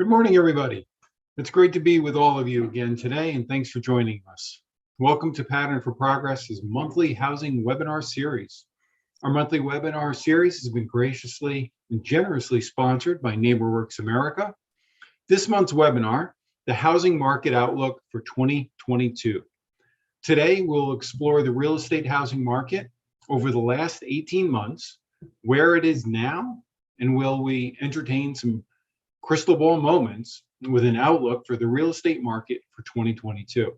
Good morning, everybody. It's great to be with all of you again today, and thanks for joining us. Welcome to Pattern for Progress's monthly housing webinar series. Our monthly webinar series has been graciously and generously sponsored by NeighborWorks America. This month's webinar, the housing market outlook for 2022. Today, we'll explore the real estate housing market over the last 18 months, where it is now, and will we entertain some crystal ball moments with an outlook for the real estate market for 2022.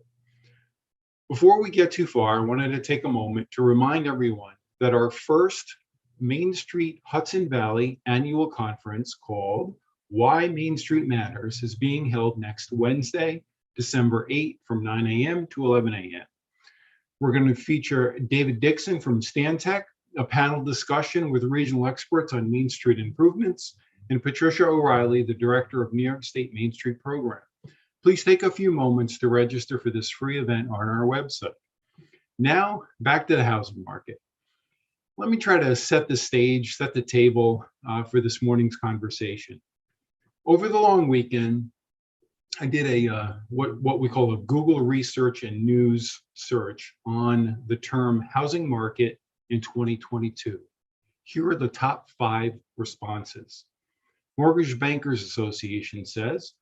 Before we get too far, I wanted to take a moment to remind everyone that our first Main Street Hudson Valley annual conference called Why Main Street Matters is being held next Wednesday, December 8th from 9 a.m. to 11 a.m. We're going to feature David Dixon from Stantec, a panel discussion with regional experts on Main Street improvements, and Patricia O'Reilly, the director of New York State Main Street Program. Please take a few moments to register for this free event on our website. Now, back to the housing market. Let me try to set the stage, set the table for this morning's conversation. Over the long weekend, I did a what we call a Google research and news search on the term housing market in 2022. Here are the top 5 responses. Mortgage Bankers Association says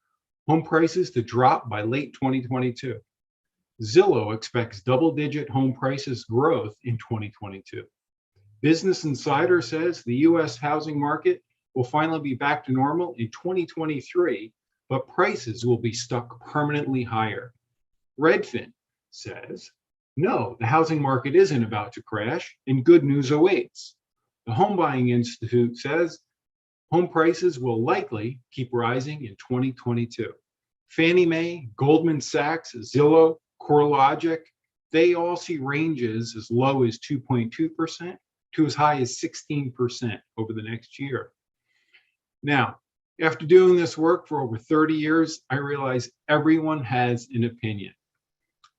home prices to drop by late 2022. Zillow expects double-digit home prices growth in 2022. Business Insider says the U.S. housing market will finally be back to normal in 2023, but prices will be stuck permanently higher. Redfin says, no, the housing market isn't about to crash and good news awaits. The Home Buying Institute says home prices will likely keep rising in 2022. Fannie Mae, Goldman Sachs, Zillow, CoreLogic, they all see ranges as low as 2.2% to as high as 16% over the next year. Now, after doing this work for over 30 years, I realize everyone has an opinion.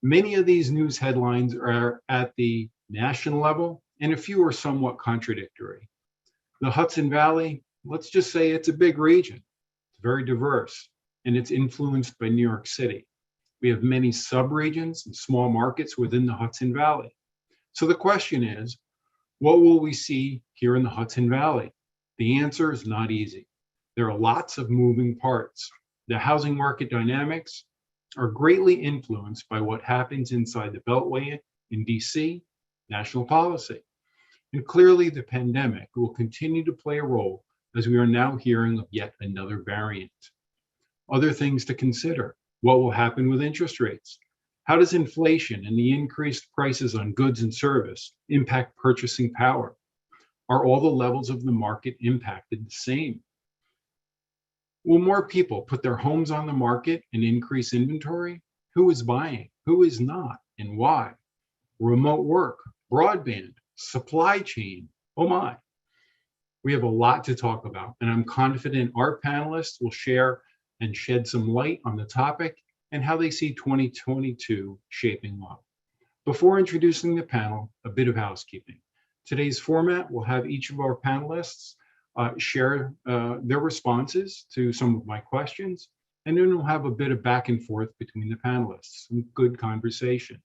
Many of these news headlines are at the national level, and a few are somewhat contradictory. The Hudson Valley, let's just say it's a big region. It's very diverse, and it's influenced by New York City. We have many subregions and small markets within the Hudson Valley. So the question is, what will we see here in the Hudson Valley? The answer is not easy. There are lots of moving parts. The housing market dynamics are greatly influenced by what happens inside the Beltway in DC, national policy. And clearly the pandemic will continue to play a role as we are now hearing of yet another variant. Other things to consider: what will happen with interest rates? How does inflation and the increased prices on goods and service impact purchasing power? Are all the levels of the market impacted the same? Will more people put their homes on the market and increase inventory? Who is buying? Who is not? And why? Remote work, broadband, supply chain, oh my. We have a lot to talk about, and I'm confident our panelists will share and shed some light on the topic and how they see 2022 shaping up. Before introducing the panel, a bit of housekeeping. Today's format will have each of our panelists share their responses to some of my questions, and then we'll have a bit of back and forth between the panelists, some good conversation.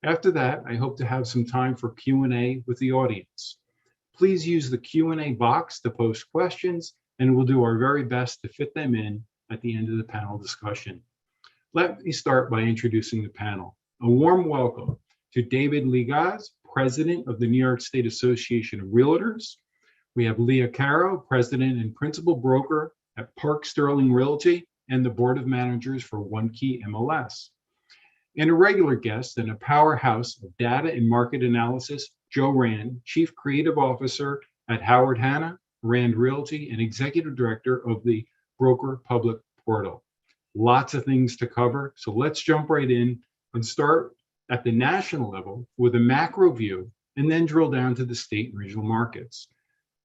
After that, I hope to have some time for Q&A with the audience. Please use the Q&A box to post questions, and we'll do our very best to fit them in at the end of the panel discussion. Let me start by introducing the panel. A warm welcome to David Legaz, President of the New York State Association of Realtors. We have Leah Caro, President and Principal Broker at Park Sterling Realty and the Board of Managers for One Key MLS. And a regular guest and a powerhouse of data and market analysis, Joe Rand, Chief Creative Officer at Howard Hanna, Rand Realty, and Executive Director of the Broker Public Portal. Lots of things to cover, so let's jump right in and start at the national level with a macro view and then drill down to the state and regional markets.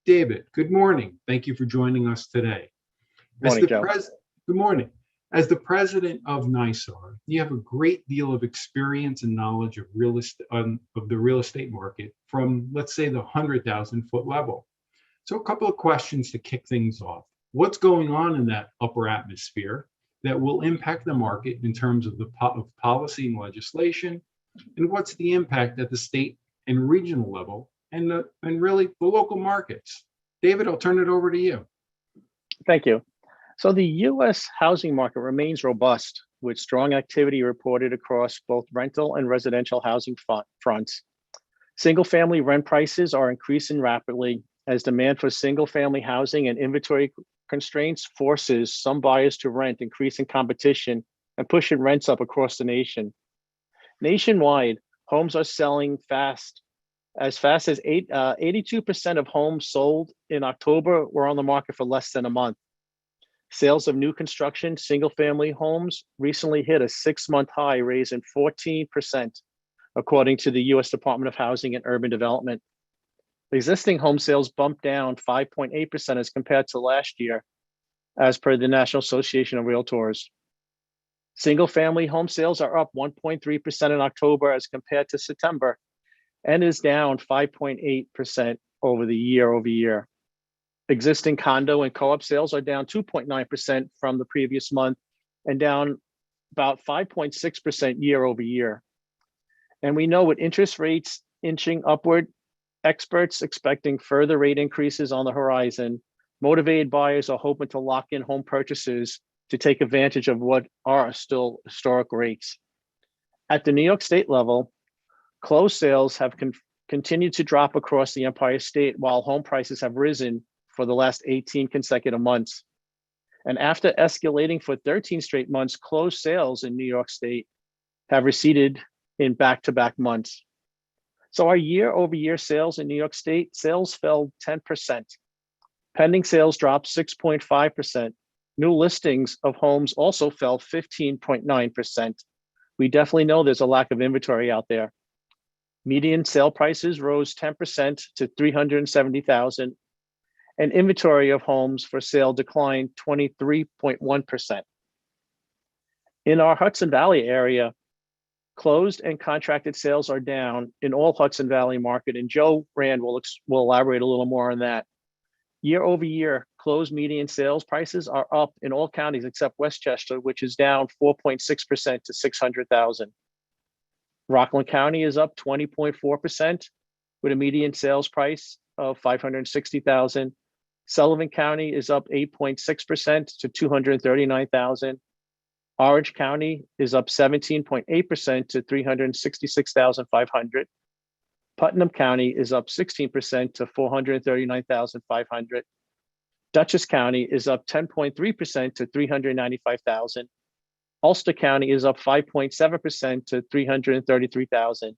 David, good morning. Thank you for joining us today. Good morning, Joe. Good morning. As the president of NYSAR, you have a great deal of experience and knowledge of the real estate market from, let's say, the 100,000 foot level. So a couple of questions to kick things off. what's going on in that upper atmosphere that will impact the market in terms of of policy and legislation, and what's the impact at the state and regional level, and really the local markets. David, I'll turn it over to you. Thank you. So the U.S. housing market remains robust, with strong activity reported across both rental and residential housing fronts. Single-family rent prices are increasing rapidly as demand for single-family housing and inventory constraints forces some buyers to rent, increasing competition and pushing rents up across the nation. Nationwide, homes are selling as fast as 82% of homes sold in October were on the market for less than a month. Sales of new construction single-family homes recently hit a 6-month high, raising 14%, according to the U.S. Department of Housing and Urban Development. Existing home sales bumped down 5.8% as compared to last year, as per the National Association of Realtors. Single-family home sales are up 1.3% in October as compared to September, and is down 5.8% over the year-over-year. Existing condo and co-op sales are down 2.9% from the previous month and down about 5.6% year-over-year. And we know with interest rates inching upward, experts expecting further rate increases on the horizon, motivated buyers are hoping to lock in home purchases to take advantage of what are still historic rates. At the New York State level, closed sales have continued to drop across the Empire State, while home prices have risen for the last 18 consecutive months. And after escalating for 13 straight months, closed sales in New York State have receded in back-to-back months. So our year-over-year sales in New York State, sales fell 10%. Pending sales dropped 6.5%. New listings of homes also fell 15.9%. We definitely know there's a lack of inventory out there. Median sale prices rose 10% to $370,000, and inventory of homes for sale declined 23.1%. In our Hudson Valley area, closed and contracted sales are down in all Hudson Valley market, and Joe Rand will elaborate a little more on that. Year over year, closed median sales prices are up in all counties except Westchester, which is down 4.6% to $600,000. Rockland County is up 20.4% with a median sales price of $560,000. Sullivan County is up 8.6% to $239,000. Orange County is up 17.8% to $366,500. Putnam County is up 16% to $439,500. Dutchess County is up 10.3% to $395,000. Ulster County is up 5.7% to $333,000.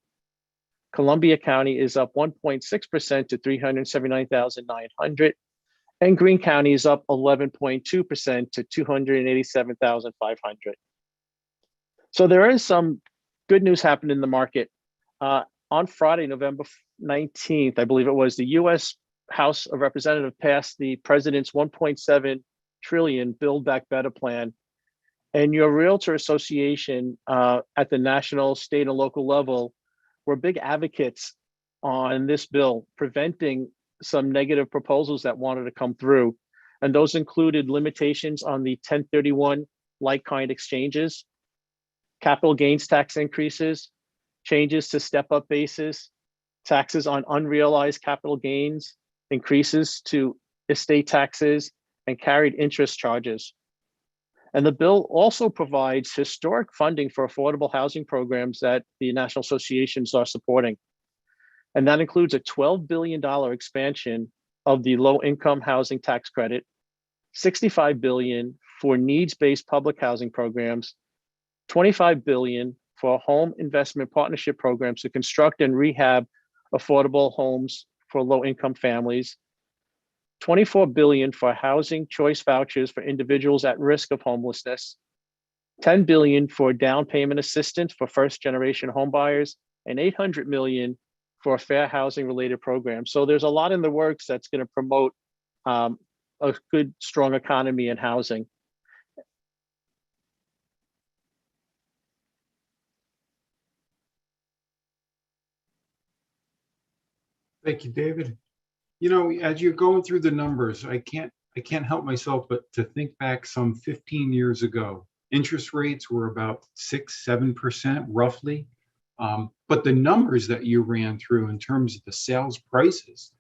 Columbia County is up 1.6% to $379,900. And Greene County is up 11.2% to $287,500. So there is some good news happening in the market. On Friday, November 19th, I believe it was, the U.S. House of Representatives passed the president's $1.7 trillion Build Back Better plan. And your Realtor Association at the national, state, and local level were big advocates on this bill, preventing some negative proposals that wanted to come through. And those included limitations on the 1031 like-kind exchanges, capital gains tax increases, changes to step-up basis, taxes on unrealized capital gains, increases to estate taxes, and carried interest charges. And the bill also provides historic funding for affordable housing programs that the national associations are supporting. And that includes a $12 billion expansion of the low-income housing tax credit, $65 billion for needs-based public housing programs, $25 billion for home investment partnership programs to construct and rehab affordable homes for low-income families, $24 billion for housing choice vouchers for individuals at risk of homelessness, $10 billion for down payment assistance for first-generation homebuyers, and $800 million for fair housing related programs. So there's a lot in the works that's going to promote a good, strong economy and housing. Thank you, David. You know, as you're going through the numbers, I can't I can't help myself but to think back some 15 years ago. Interest rates were about 6, 7% roughly. But the numbers that you ran through in terms of the sales prices,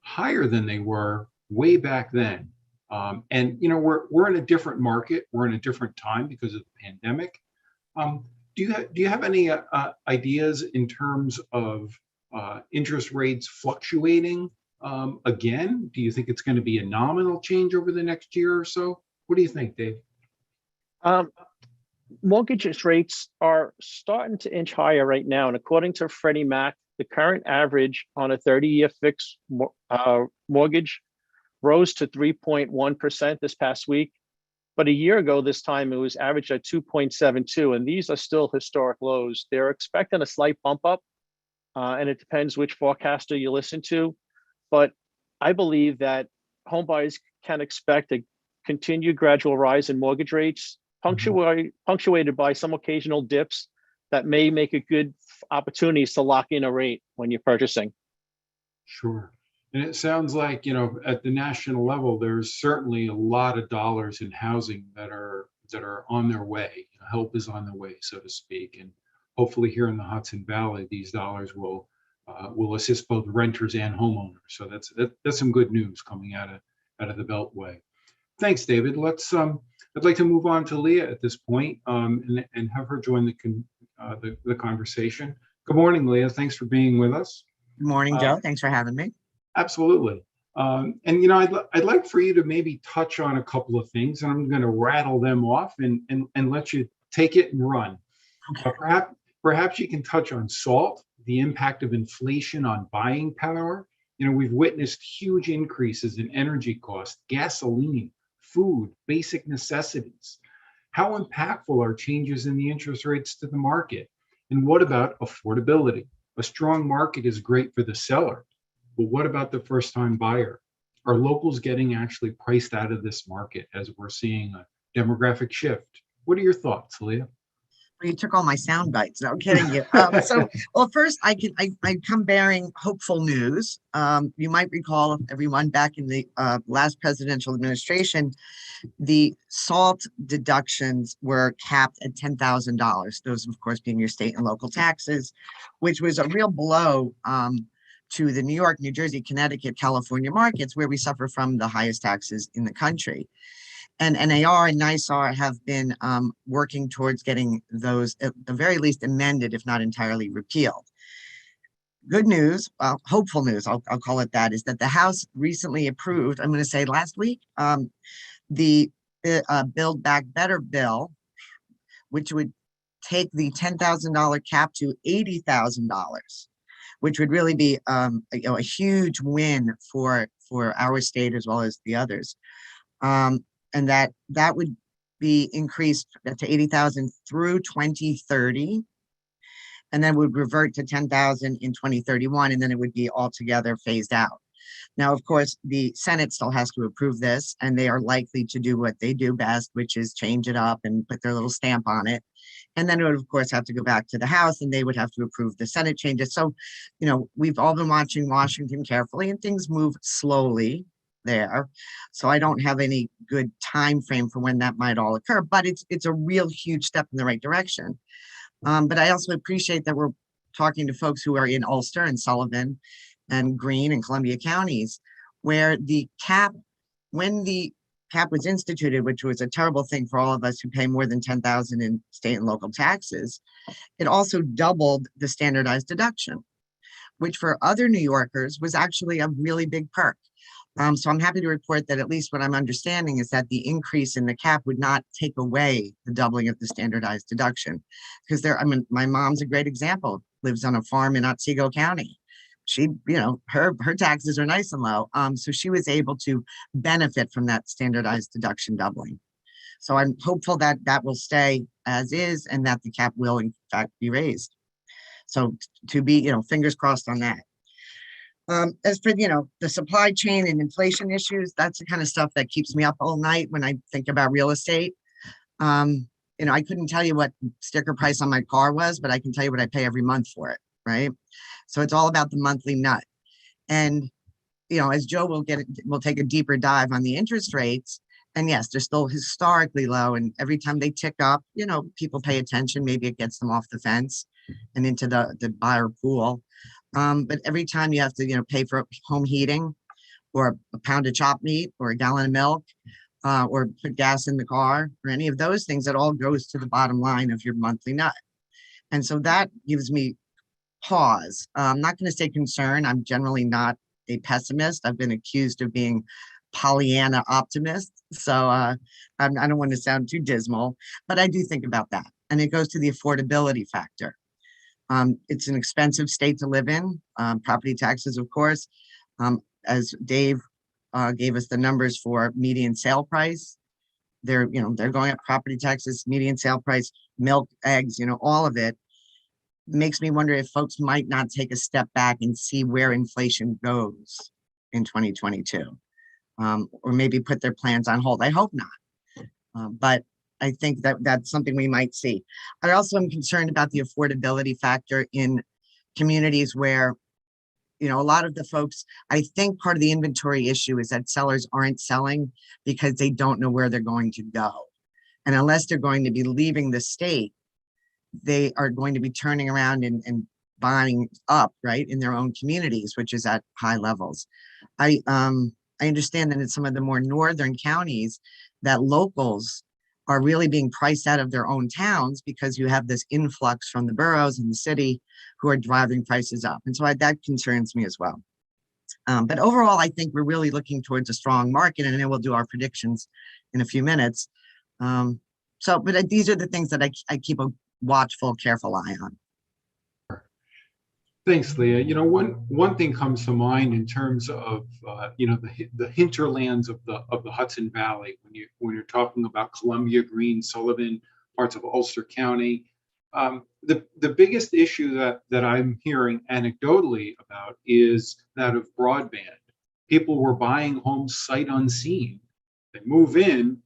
higher than they were way back then. And we're in a different market. We're in a different time because of the pandemic. Do you have any ideas in terms of interest rates fluctuating again? Do you think it's going to be a nominal change over the next year or so? What do you think, Dave? Mortgage rates are starting to inch higher right now. And according to Freddie Mac, the current average on a 30-year fixed mortgage rose to 3.1% this past week. But a year ago, this time, it was averaged at 2.72. And these are still historic lows. They're expecting a slight bump up. And it depends which forecaster you listen to. But I believe that homebuyers can expect a continued gradual rise in mortgage rates, punctuated by some occasional dips that may make it good opportunities to lock in a rate when you're purchasing. Sure. And it sounds like, at the national level, there's certainly a lot of dollars in housing that are on their way. Help is on the way, so to speak. And hopefully here in the Hudson Valley, these dollars will assist both renters and homeowners. So that's some good news coming out of the Beltway. Thanks, David. I'd like to move on to Leah at this point, and have her join the conversation. Good morning, Leah. Thanks for being with us. Good morning, Joe. Thanks for having me. Absolutely. And I'd like for you to maybe touch on a couple of things, and I'm going to rattle them off and let you take it and run. Okay. Perhaps you can touch on SALT, the impact of inflation on buying power. We've witnessed huge increases in energy costs, gasoline, food, basic necessities. How impactful are changes in the interest rates to the market? And what about affordability? A strong market is great for the seller, but what about the first-time buyer? Are locals getting actually priced out of this market as we're seeing a demographic shift? What are your thoughts, Leah? Well, you took all my sound bites. No, I'm kidding you. Well, first, I come bearing hopeful news. You might recall, everyone, back in the last presidential administration, the SALT deductions were capped at $10,000. Those, of course, being your state and local taxes, which was a real blow to the New York, New Jersey, Connecticut, California markets, where we suffer from the highest taxes in the country. And NAR and NYSAR have been working towards getting those, at the very least, amended, if not entirely repealed. Good news, hopeful news, I'll call it that, is that the House recently approved, I'm going to say last week, the Build Back Better bill, which would take the $10,000 cap to $80,000, which would really be a huge win for our state as well as the others. And that would be increased to 80,000 through 2030, and then would revert to 10,000 in 2031, and then it would be altogether phased out. Now, of course, the Senate still has to approve this, and they are likely to do what they do best, which is change it up and put their little stamp on it. And then it would, of course, have to go back to the House, and they would have to approve the Senate changes. So, we've all been watching Washington carefully, and things move slowly there. So I don't have any good time frame for when that might all occur, but it's a real huge step in the right direction. But I also appreciate that we're talking to folks who are in Ulster and Sullivan and Greene and Columbia counties, where when the cap was instituted, which was a terrible thing for all of us who pay more than $10,000 in state and local taxes, it also doubled the standardized deduction, which for other New Yorkers was actually a really big perk. So I'm happy to report that at least what I'm understanding is that the increase in the cap would not take away the doubling of the standardized deduction. Because my mom's a great example, lives on a farm in Otsego County. She, her taxes are nice and low. So she was able to benefit from that standardized deduction doubling. So I'm hopeful that that will stay as is and that the cap will in fact be raised. So to be, fingers crossed on that. As for, the supply chain and inflation issues, that's the kind of stuff that keeps me up all night when I think about real estate. I couldn't tell you what sticker price on my car was, but I can tell you what I pay every month for it, right? So it's all about the monthly nut. And as Joe we'll take a deeper dive on the interest rates. And yes, they're still historically low. And every time they tick up, people pay attention. Maybe it gets them off the fence and into the buyer pool. But every time you have to, pay for home heating or a pound of chopped meat or a gallon of milk, or put gas in the car or any of those things, it all goes to the bottom line of your monthly nut. And so that gives me pause. I'm not going to say concern. I'm generally not a pessimist. I've been accused of being Pollyanna optimist. So I don't want to sound too dismal, but I do think about that. And it goes to the affordability factor. It's an expensive state to live in, property taxes, of course. As Dave gave us the numbers for median sale price, they're going up, property taxes, median sale price, milk, eggs, all of it makes me wonder if folks might not take a step back and see where inflation goes in 2022, or maybe put their plans on hold. I hope not, but I think that that's something we might see. I also am concerned about the affordability factor in communities where, a lot of the folks, I think part of the inventory issue is that sellers aren't selling because they don't know where they're going to go. And unless they're going to be leaving the state, they are going to be turning around and buying up, right, in their own communities, which is at high levels. I understand that in some of the more northern counties that locals are really being priced out of their own towns because you have this influx from the boroughs and the city who are driving prices up. And so that concerns me as well. But overall, I think we're really looking towards a strong market, and then we'll do our predictions in a few minutes. But these are the things that I keep a watchful, careful eye on. Thanks, Leah. One thing comes to mind in terms of the hinterlands of the Hudson Valley when you're talking about Columbia, Greene, Sullivan, parts of Ulster County. The biggest issue that I'm hearing anecdotally about is that of broadband. People were buying homes sight unseen. They move in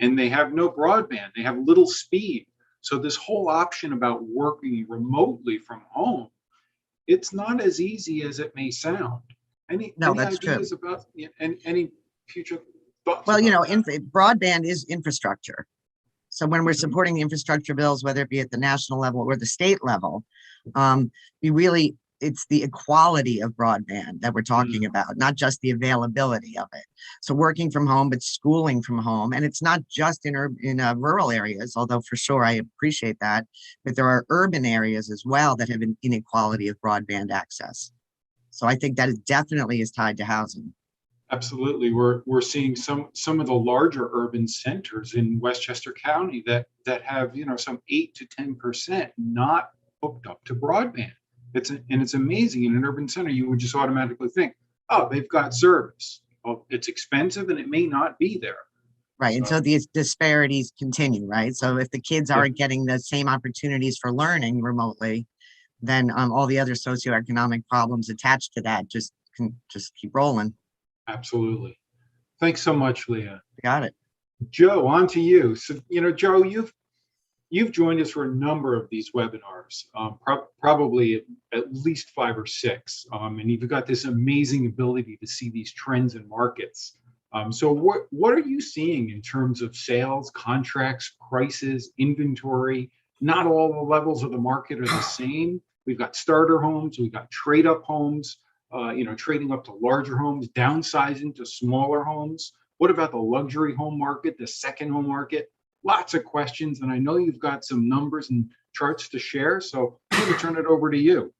and they have no broadband. They have little speed. So this whole option about working remotely from home, it's not as easy as it may sound. Any ideas true. about any future thoughts? Well, broadband is infrastructure. So when we're supporting the infrastructure bills, whether it be at the national level or the state level, it's the equality of broadband that we're talking about, not just the availability of it. So working from home, but schooling from home. And it's not just in rural areas, although for sure I appreciate that, but there are urban areas as well that have an inequality of broadband access. So I think that definitely is tied to housing. Absolutely. We're seeing some of the larger urban centers in Westchester County that have, some 8 to 10% not hooked up to broadband. It's amazing. In an urban center, you would just automatically think, oh, they've got service. Well, it's expensive and it may not be there. Right. And so these disparities continue, right? So if the kids aren't getting the same opportunities for learning remotely, then all the other socioeconomic problems attached to that just keep rolling. Absolutely. Thanks so much, Leah. Got it. Joe, on to you. So, Joe, you've joined us for a number of these webinars, probably at least 5 or 6, and you've got this amazing ability to see these trends in markets. So what are you seeing in terms of sales, contracts, prices, inventory? Not all the levels of the market are the same. We've got starter homes, we've got trade up homes, trading up to larger homes, downsizing to smaller homes. What about the luxury home market, the second home market? Lots of questions, and I know you've got some numbers and charts to share, so I'm going to turn it over to you.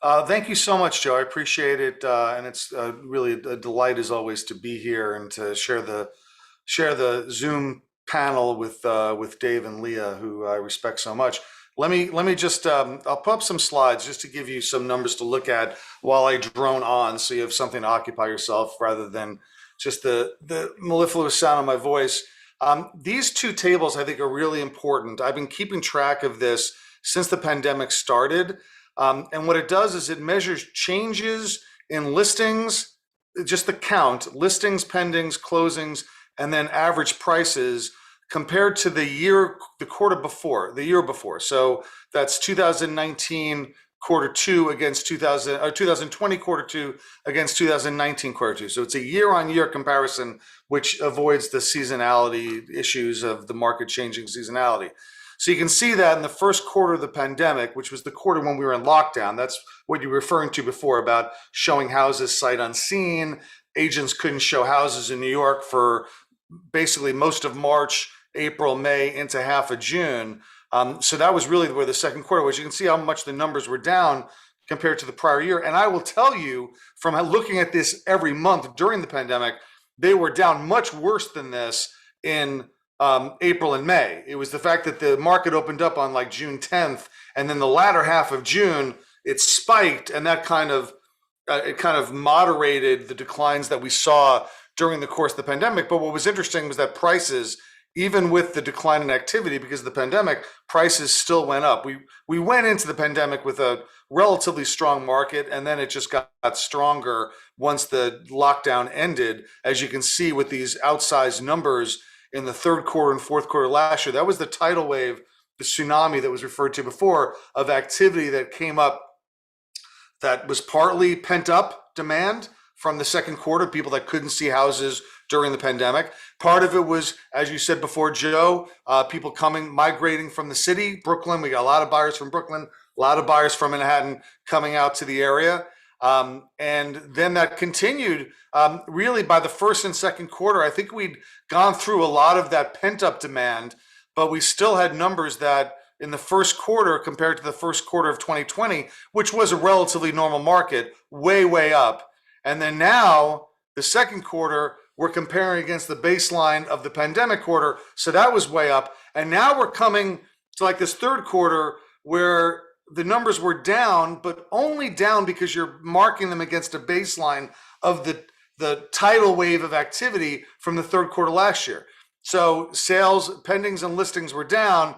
Thank you so much, Joe. I appreciate it, and it's really a delight as always to be here and to share the Zoom panel with Dave and Leah, who I respect so much. Let me just I'll put up some slides just to give you some numbers to look at while I drone on, so you have something to occupy yourself rather than just the mellifluous sound of my voice. These two tables I think are really important. I've been keeping track of this since the pandemic started. And what it does is it measures changes in listings, just the count, listings, pendings, closings, and then average prices compared to the year before. So that's 2019 quarter two against 2020 quarter two against 2019 quarter two. So it's a year-on-year comparison, which avoids the seasonality issues of the market changing seasonality. So you can see that in the first quarter of the pandemic, which was the quarter when we were in lockdown. That's what you were referring to before about showing houses sight unseen. Agents couldn't show houses in New York for basically most of March, April, May, into half of June. So that was really where the second quarter was. You can see how much the numbers were down compared to the prior year. And I will tell you, from looking at this every month during the pandemic, they were down much worse than this in April and May. It was the fact that the market opened up on like June 10th, and then the latter half of June, it spiked, and that kind of moderated the declines that we saw during the course of the pandemic. But what was interesting was that prices, even with the decline in activity because of the pandemic, prices still went up. We went into the pandemic with a relatively strong market, and then it just got stronger once the lockdown ended. As you can see with these outsized numbers in the third quarter and fourth quarter last year, that was the tidal wave, the tsunami that was referred to before, of activity that came up that was partly pent up demand from the second quarter, people that couldn't see houses during the pandemic. Part of it was, as you said before, Joe, people migrating from the city, Brooklyn. We got a lot of buyers from Brooklyn, a lot of buyers from Manhattan coming out to the area. And then that continued really by the first and second quarter. I think we'd gone through a lot of that pent up demand, but we still had numbers that in the first quarter compared to the first quarter of 2020, which was a relatively normal market, way, way up. And then now the second quarter, we're comparing against the baseline of the pandemic quarter. So that was way up. And now we're coming to like this third quarter where the numbers were down, but only down because you're marking them against a baseline of the tidal wave of activity from the third quarter last year. So sales, pendings, and listings were down.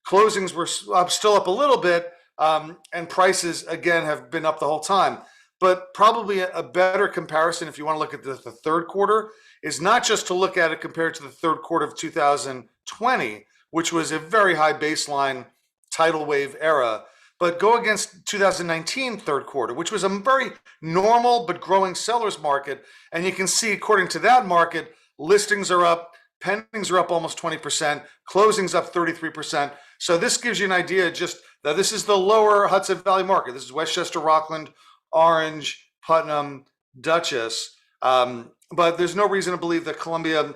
Closings were still up a little bit, and prices, again, have been up the whole time. But probably a better comparison, if you want to look at the third quarter, is not just to look at it compared to the third quarter of 2020, which was a very high baseline tidal wave era, but go against 2019 third quarter, which was a very normal but growing seller's market. And you can see, according to that market, listings are up, pendings are up almost 20%, closings up 33%. So this gives you an idea just that this is the lower Hudson Valley market. This is Westchester, Rockland, Orange, Putnam, Dutchess. But there's no reason to believe that Columbia,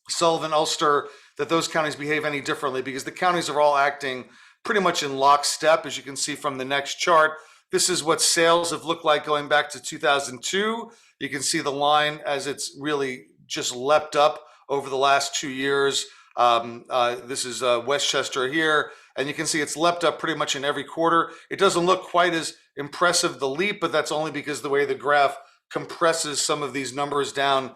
Sullivan, Ulster, that those counties behave any differently, because the counties are all acting pretty much in lockstep. As you can see from the next chart, this is what sales have looked like going back to 2002. You can see the line as it's really just leapt up over the last 2 years. This is Westchester here, and you can see it's leapt up pretty much in every quarter. It doesn't look quite as impressive, the leap, but that's only because the way the graph compresses some of these numbers down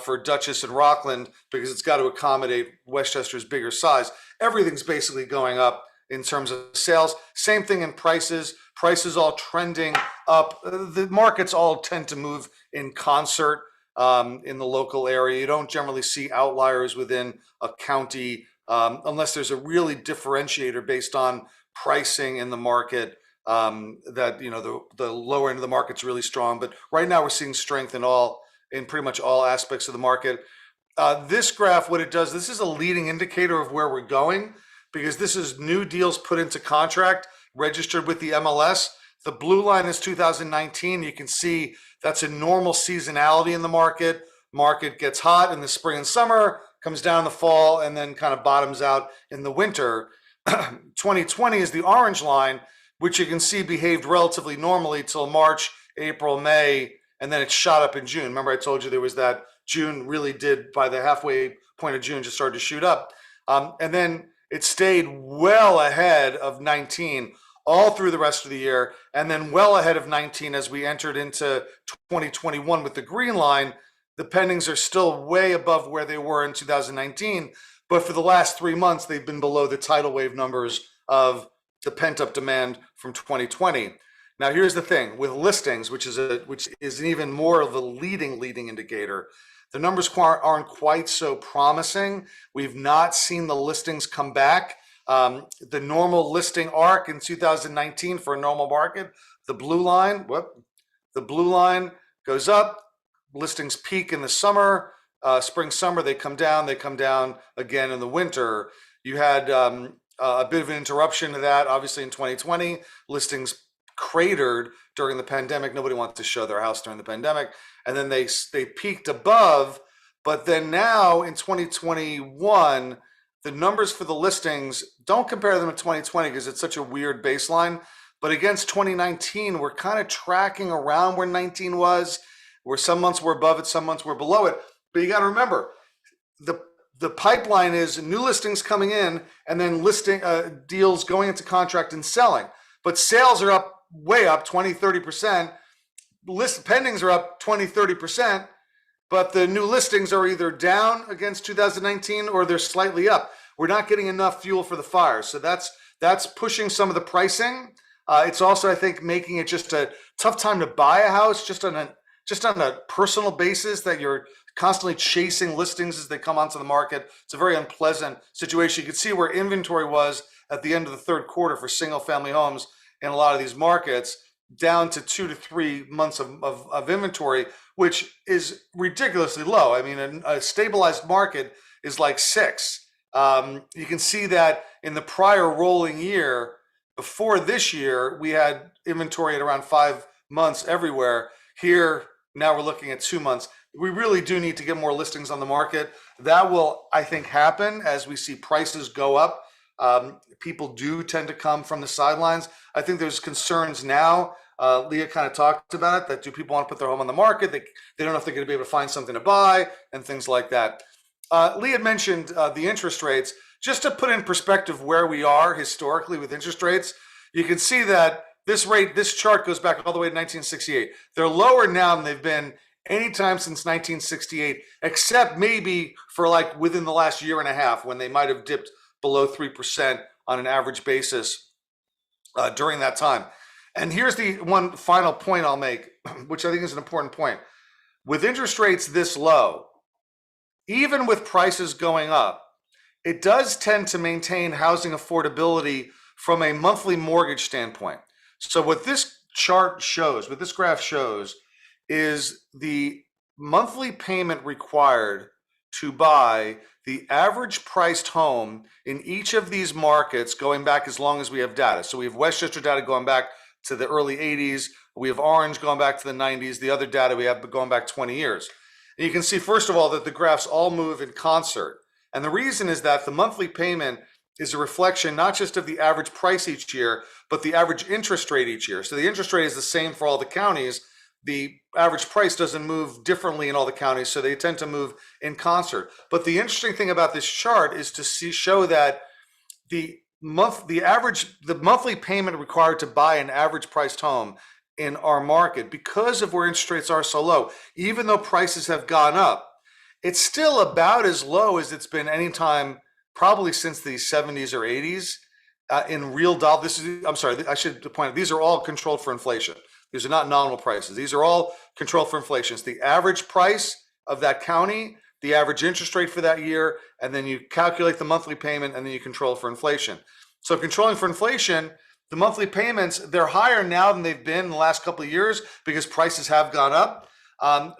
for Dutchess and Rockland, because it's got to accommodate Westchester's bigger size. Everything's basically going up in terms of sales. Same thing in prices. Prices all trending up. The markets all tend to move in concert in the local area. You don't generally see outliers within a county unless there's a really differentiator based on pricing in the market. That, you know, the lower end of the market's really strong, but right now we're seeing strength in pretty much all aspects of the market. This graph, what it does, this is a leading indicator of where we're going, because this is new deals put into contract, registered with the MLS. The blue line is 2019. You can see that's a normal seasonality in the market. Market gets hot in the spring and summer, comes down in the fall, and then kind of bottoms out in the winter. 2020 is the orange line, which you can see behaved relatively normally till March, April, May, and then it shot up in June. Remember I told you there was that June really did, by the halfway point of June, just started to shoot up. And then it stayed well ahead of 19 all through the rest of the year, and then well ahead of 19 as we entered into 2021 with the green line. The pendings are still way above where they were in 2019, but for the last 3 months, they've been below the tidal wave numbers of the pent-up demand from 2020. Now, here's the thing with listings, which is even more of a leading indicator. The numbers aren't quite so promising. We've not seen the listings come back The normal listing arc in 2019 for a normal market, the blue line, the blue line goes up, listings peak in the summer, spring, summer, they come down again in the winter. You had a bit of an interruption to that, obviously in 2020, listings cratered during the pandemic. Nobody wanted to show their house during the pandemic. And then they peaked above, but then now in 2021, the numbers for the listings, don't compare them to 2020 because it's such a weird baseline, but against 2019, we're kind of tracking around where 19 was, where some months were above it, some months were below it. But you got to remember, the pipeline is new listings coming in and then listing deals going into contract and selling. But sales are up, way up 20, 30%. Pendings are up 20, 30%. But the new listings are either down against 2019 or they're slightly up. We're not getting enough fuel for the fire. So that's pushing some of the pricing. It's also, I think, making it just a tough time to buy a house just on a personal basis, that you're constantly chasing listings as they come onto the market. It's a very unpleasant situation. You can see where inventory was at the end of the third quarter for single family homes in a lot of these markets, down to 2 to 3 months of inventory, which is ridiculously low. I mean, a stabilized market is like 6. You can see that in the prior rolling year, before this year, we had inventory at around 5 months everywhere. Here, now we're looking at 2 months. We really do need to get more listings on the market. That will, I think, happen as we see prices go up. People do tend to come from the sidelines. I think there's concerns now. Leah kind of talked about it, that do people want to put their home on the market? They don't know if they're going to be able to find something to buy and things like that. Leah had mentioned the interest rates. Just to put in perspective where we are historically with interest rates, you can see that this chart goes back all the way to 1968. They're lower now than they've been any time since 1968, except maybe for like within the last year and a half, when they might have dipped below 3% on an average basis during that time. And here's the one final point I'll make, which I think is an important point. With interest rates this low, even with prices going up, it does tend to maintain housing affordability from a monthly mortgage standpoint. So what this chart shows, what this graph shows, is the monthly payment required to buy the average priced home in each of these markets going back as long as we have data. So we have Westchester data going back to the early 80s. We have Orange going back to the 90s. The other data we have going back 20 years. And you can see, first of all, that the graphs all move in concert. And the reason is that the monthly payment is a reflection not just of the average price each year, but the average interest rate each year. So the interest rate is the same for all the counties. The average price doesn't move differently in all the counties, so they tend to move in concert. But the interesting thing about this chart is to show that the monthly payment required to buy an average priced home in our market, because of where interest rates are so low, even though prices have gone up, it's still about as low as it's been any time probably since the 70s or 80s in real dollars. I should point out, these are all controlled for inflation. These are not nominal prices. These are all controlled for inflation. It's the average price of that county, the average interest rate for that year, and then you calculate the monthly payment, and then you control for inflation. So controlling for inflation, the monthly payments, they're higher now than they've been in the last couple of years because prices have gone up,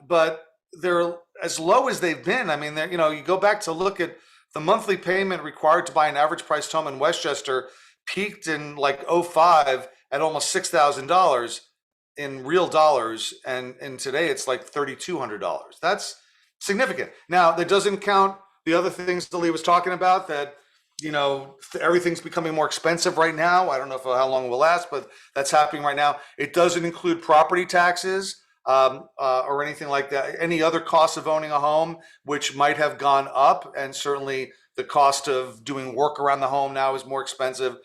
but they're as low as they've been. I mean, you go back to look at the monthly payment required to buy an average priced home in Westchester peaked in like 2005 at almost $6,000 in real dollars, and today it's like $3,200. That's significant. Now, that doesn't count the other things that Lee was talking about, that everything's becoming more expensive right now. I don't know how long it will last, but that's happening right now. It doesn't include property taxes or anything like that, any other costs of owning a home, which might have gone up, and certainly the cost of doing work around the home now is more expensive.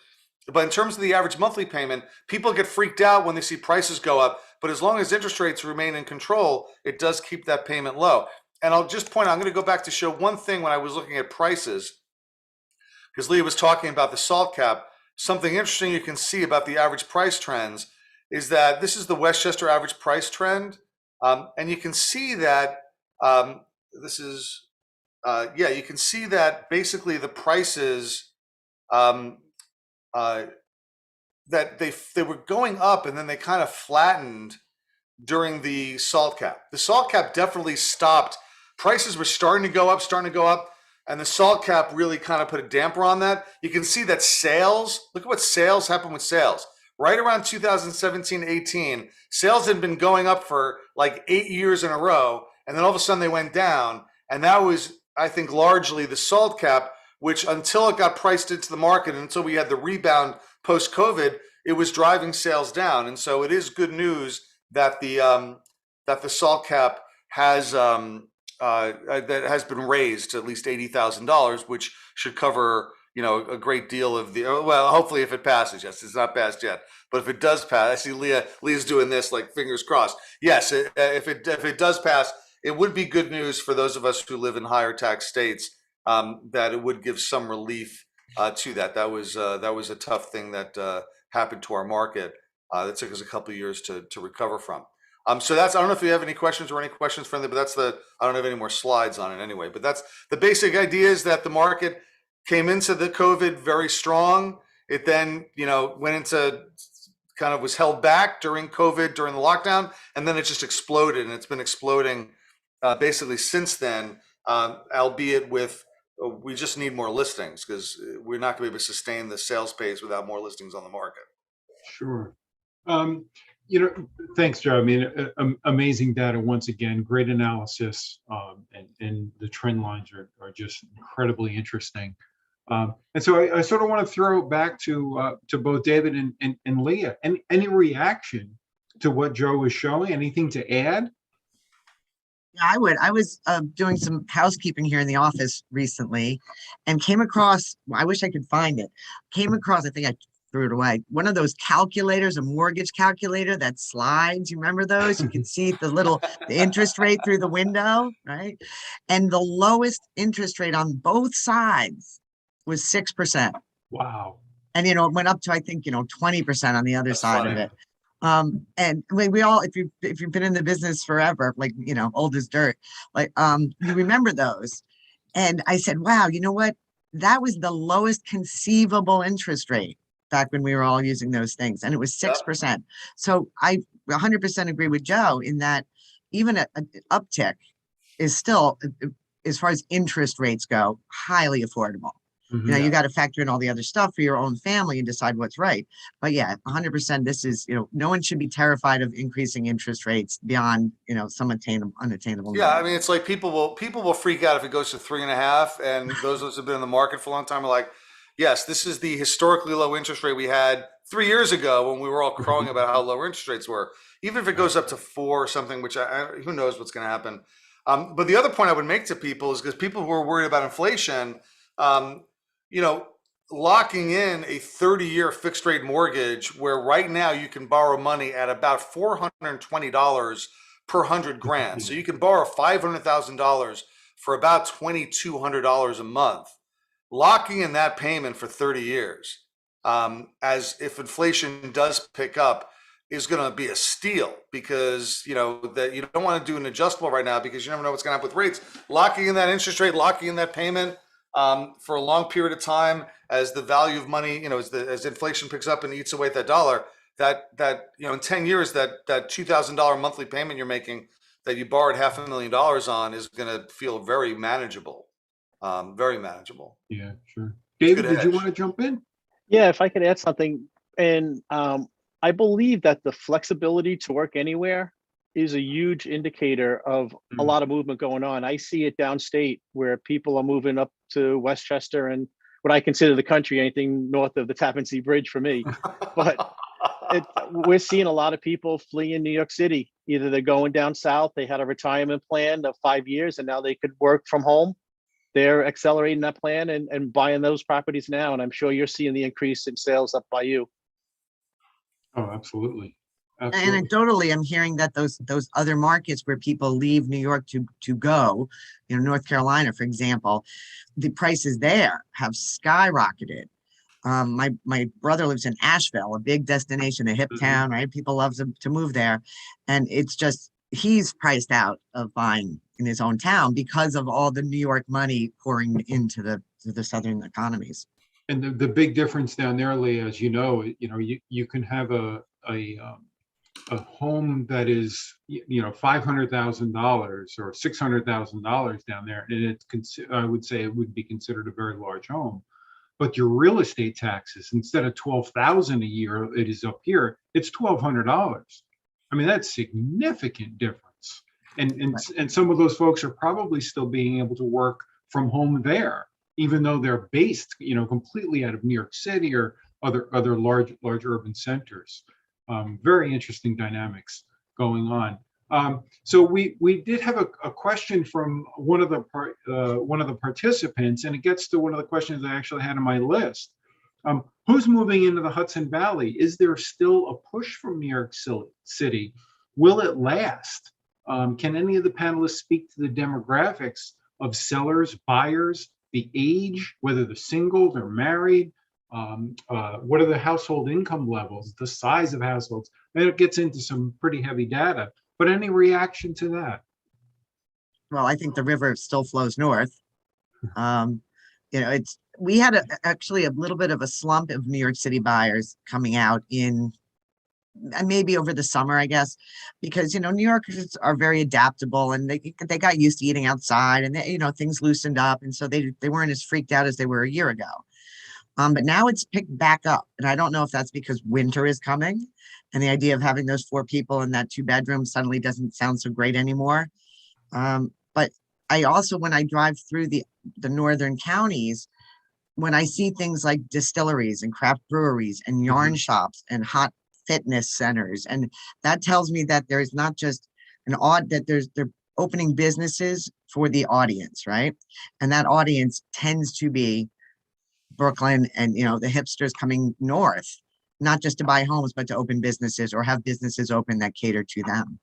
But in terms of the average monthly payment, people get freaked out when they see prices go up. But as long as interest rates remain in control, it does keep that payment low. And I'll just point out, I'm going to go back to show one thing when I was looking at prices, because Leah was talking about the SALT cap. Something interesting you can see about the average price trends is that this is the Westchester average price trend. And you can see that you can see that basically the prices um, that they were going up and then they kind of flattened during the salt cap. The salt cap definitely stopped. Prices were starting to go up, and the salt cap really kind of put a damper on that. You can see that sales, look at what sales happened with sales. Right around 2017, 18, sales had been going up for like 8 years in a row, and then all of a sudden they went down. And that was, I think, largely the salt cap, which until it got priced into the market, and until we had the rebound post-COVID, it was driving sales down. And so it is good news that the salt cap has that has been raised to at least $80,000, which should cover a great deal of the, well, hopefully if it passes. Yes, it's not passed yet, but if it does pass, I see Leah's doing this like fingers crossed. Yes, if it does pass, it would be good news for those of us who live in higher tax states, that it would give some relief to that. That was a tough thing that happened to our market. That took us a couple of years to recover from. So I don't know if you have any questions for them, but I don't have any more slides on it anyway, but that's the basic idea, is that the market came into the COVID very strong. It then, went into kind of was held back during COVID, during the lockdown, and then it just exploded, and it's been exploding basically since then, albeit with, we just need more listings because we're not going to be able to sustain the sales pace without more listings on the market. Sure. Thanks, Joe. I mean, amazing data once again, great analysis, and the trend lines are just incredibly interesting. And so I sort of want to throw it back to both David and Leah. Any reaction to what Joe was showing? Anything to add? Yeah, I would. I was doing some housekeeping here in the office recently and came across, I wish I could find it, I think I threw it away, one of those calculators, a mortgage calculator that slides. You remember those? You can see the interest rate through the window, right? And the lowest interest rate on both sides was 6%. Wow. And, it went up to, I think, 20% on the other That's side funny. of it. And we all, if you've been in the business forever, like, old as dirt, like, you remember those. And I said, wow, you know what? That was the lowest conceivable interest rate back when we were all using those things. And it was 6%. So I 100% agree with Joe in that even an uptick is still, as far as interest rates go, highly affordable. Mm-hmm. You got to factor in all the other stuff for your own family and decide what's right. But yeah, 100%, this is, no one should be terrified of increasing interest rates beyond, some unattainable. Yeah, I mean, it's like people will freak out if it goes to 3.5, and those of us who've been in the market for a long time are like, yes, this is the historically low interest rate we had 3 years ago when we were all crowing about how low interest rates were. Even if it goes up to 4 or something, which who knows what's going to happen. But the other point I would make to people is, because people who are worried about inflation, locking in a 30-year fixed rate mortgage where right now you can borrow money at about $420 per 100 grand. So you can borrow $500,000 for about $2,200 a month. Locking in that payment for 30 years, as if inflation does pick up, is going to be a steal, because that you don't want to do an adjustable right now because you never know what's going to happen with rates. Locking in that interest rate, locking in that payment for a long period of time, as the value of money, as inflation picks up and eats away at that dollar, that in 10 years, that $2,000 monthly payment you're making that you borrowed $500,000 on is going to feel very manageable. Very manageable. Yeah, sure. David, did you want to jump in? Yeah, if I could add something. And I believe that the flexibility to work anywhere is a huge indicator of a lot of movement going on. I see it downstate where people are moving up to Westchester and what I consider the country, anything north of the Tappan Zee Bridge for me. But we're seeing a lot of people fleeing New York City. Either they're going down south, they had a retirement plan of 5 years and now they could work from home. They're accelerating that plan and buying those properties now. And I'm sure you're seeing the increase in sales up by you. Oh, absolutely. Anecdotally, I'm hearing that those other markets where people leave New York to go, North Carolina, for example, the prices there have skyrocketed. My brother lives in Asheville, a big destination, a hip town, right? People love to move there. And it's just, he's priced out of buying in his own town because of all the New York money pouring into the southern economies. And the big difference down there, Leah, as you can have a home that is, $500,000 or $600,000 down there, and I would say it would be considered a very large home. But your real estate taxes, instead of $12,000 a year, it is up here, it's $1,200. I mean, that's significant difference. And some of those folks are probably still being able to work from home there, even though they're based, completely out of New York City or other large urban centers. Very interesting dynamics going on. So we did have a question from one of the participants, and it gets to one of the questions I actually had on my list. Who's moving into the Hudson Valley? Is there still a push from New York City? Will it last? Can any of the panelists speak to the demographics of sellers, buyers, the age, whether they're single, they're married? What are the household income levels, the size of households? And it gets into some pretty heavy data. But any reaction to that? Well, I think the river still flows north. We had actually a little bit of a slump of New York City buyers coming out in maybe over the summer, I guess, because New Yorkers are very adaptable, and they got used to eating outside, and things loosened up, and so they weren't as freaked out as they were a year ago. But now it's picked back up, and I don't know if that's because winter is coming, and the idea of having those 4 people in that 2-bedroom suddenly doesn't sound so great anymore. But I also, when I drive through the northern counties, when I see things like distilleries and craft breweries and yarn shops and hot fitness centers, and that tells me that there's not just they're opening businesses for the audience, right? And that audience tends to be Brooklyn and the hipsters coming north, not just to buy homes, but to open businesses or have businesses open that cater to them.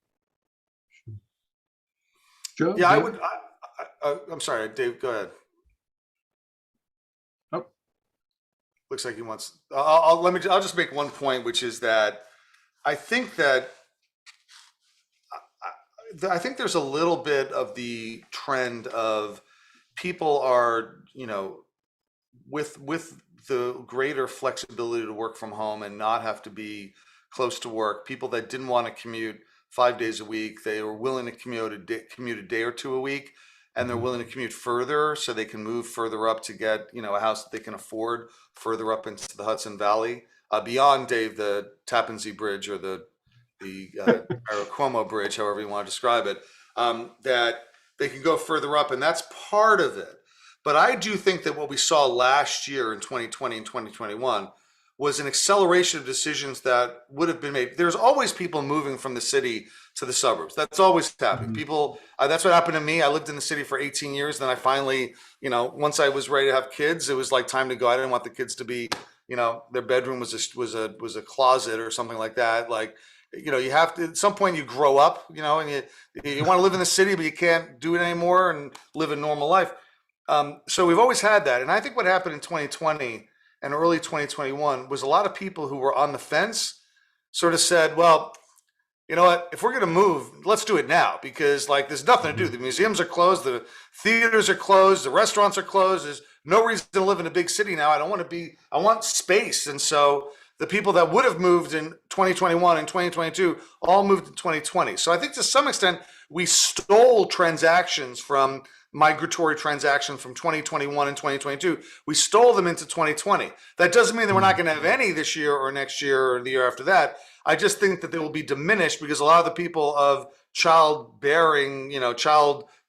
Joe? Yeah, David? I'm sorry, Dave, go ahead. Oh. Looks like he wants, I'll just make one point, which is that I think there's a little bit of the trend of people are, with the greater flexibility to work from home and not have to be close to work, people that didn't want to commute 5 days a week, they were willing to commute a day or 2 a week, and they're willing to commute further so they can move further up to get, a house that they can afford further up into the Hudson Valley, beyond, Dave, the Tappan Zee Bridge or the Cuomo Bridge, however you want to describe it, that they can go further up, and that's part of it. But I do think that what we saw last year in 2020 and 2021 was an acceleration of decisions that would have been made. There's always people moving from the city to the suburbs. That's always happened. People, that's what happened to me. I lived in the city for 18 years. Then I finally, once I was ready to have kids, it was like time to go. I didn't want the kids to be, their bedroom was a closet or something like that. Like, you have to, at some point you grow up, and you want to live in the city, but you can't do it anymore and live a normal life. So we've always had that. And I think what happened in 2020 and early 2021 was a lot of people who were on the fence sort of said, well, you know what, if we're going to move, let's do it now, because there's nothing to do. The museums are closed, the theaters are closed, the restaurants are closed. There's no reason to live in a big city now. I want space. And so the people that would have moved in 2021 and 2022 all moved in 2020. So I think to some extent, we stole transactions from migratory transactions from 2021 and 2022. We stole them into 2020. That doesn't mean that we're not going to have any this year or next year or the year after that. I just think that they will be diminished because a lot of the people of childbearing,